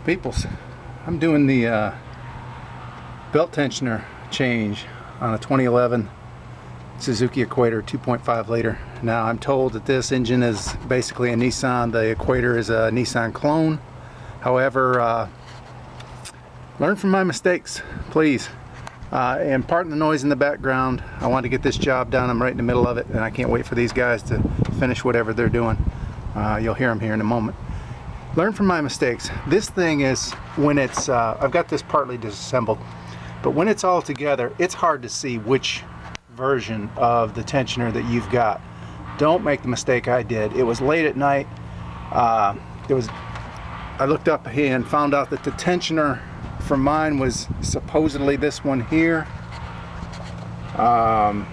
Peoples, I'm doing the belt tensioner change on a 2011 Suzuki Equator 2.5 liter. Now I'm told that this engine is basically a Nissan. The Equator is a Nissan clone. However, learn from my mistakes, please. And pardon the noise in the background. I want to get this job done. I'm right in the middle of it, and I can't wait for these guys to finish whatever they're doing. You'll hear them here in a moment. Learn from my mistakes. This thing is, when it's, I've got this partly disassembled, but when it's all together, it's hard to see which version of the tensioner that you've got. Don't make the mistake I did. It was late at night. I looked up and found out that the tensioner for mine was supposedly this one here. And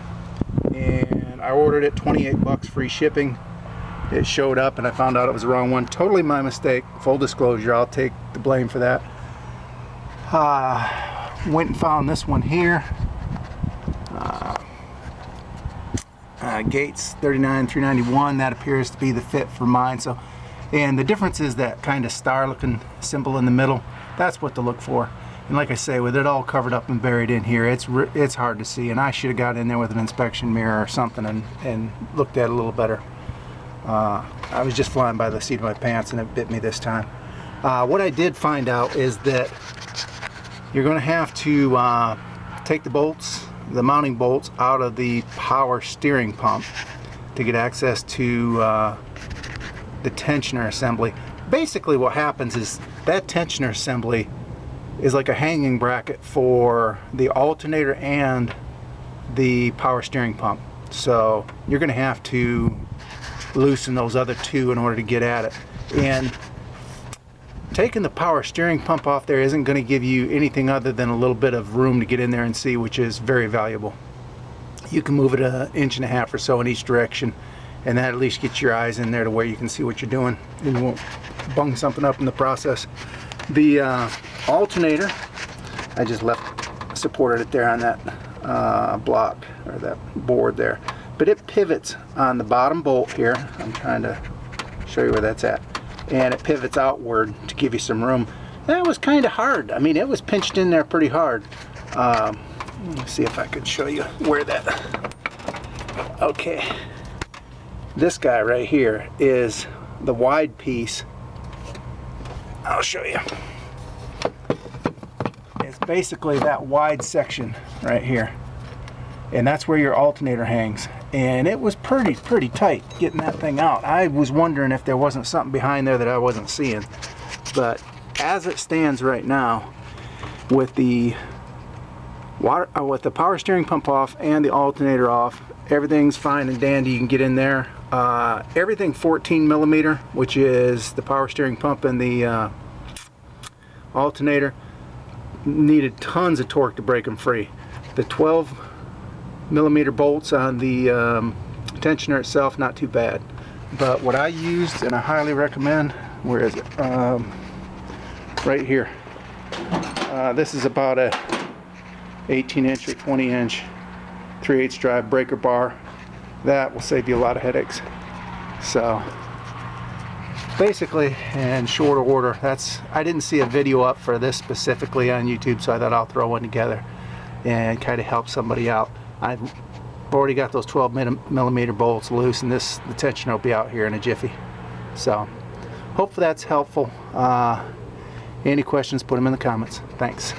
I ordered it, 28 bucks free shipping. It showed up and I found out it was the wrong one. Totally my mistake. Full disclosure, I'll take the blame for that. Went and found this one here. Gates 39391. That appears to be the fit for mine. So, and the difference is that kind of star looking symbol in the middle. That's what to look for. And like I say, with it all covered up and buried in here, it's hard to see. And I should have got in there with an inspection mirror or something and looked at it a little better. I was just flying by the seat of my pants and it bit me this time. What I did find out is that you're going to have to take the bolts, the mounting bolts, out of the power steering pump to get access to the tensioner assembly. Basically what happens is that tensioner assembly is like a hanging bracket for the alternator and the power steering pump. So you're going to have to loosen those other two in order to get at it. And taking the power steering pump off there isn't going to give you anything other than a little bit of room to get in there and see, which is very valuable. You can move it 1.5 inches or so in each direction, and that at least gets your eyes in there to where you can see what you're doing and you won't bung something up in the process. The alternator, I just supported it there on that block, or that board there. But it pivots on the bottom bolt here. I'm trying to show you where that's at. And it pivots outward to give you some room. That was kind of hard. I mean, it was pinched in there pretty hard. Let's see if I could show you where that... Okay. This guy right here is the wide piece. I'll show you. It's basically that wide section right here. And that's where your alternator hangs. And it was pretty tight getting that thing out. I was wondering if there wasn't something behind there that I wasn't seeing. But as it stands right now, with the power steering pump off and the alternator off, everything's fine and dandy. You can get in there. Everything 14 millimeter, which is the power steering pump and the alternator, needed tons of torque to break them free. The 12 millimeter bolts on the tensioner itself, not too bad. But what I used, and I highly recommend, where is it? Right here. This is about a 18-inch or 20-inch 3/8 drive breaker bar. That will save you a lot of headaches. So basically, in short order, I didn't see a video up for this specifically on YouTube, so I thought I'll throw one together and kind of help somebody out. I've already got those 12 millimeter bolts loose, and the tensioner will be out here in a jiffy. So hopefully that's helpful. Any questions, put them in the comments. Thanks.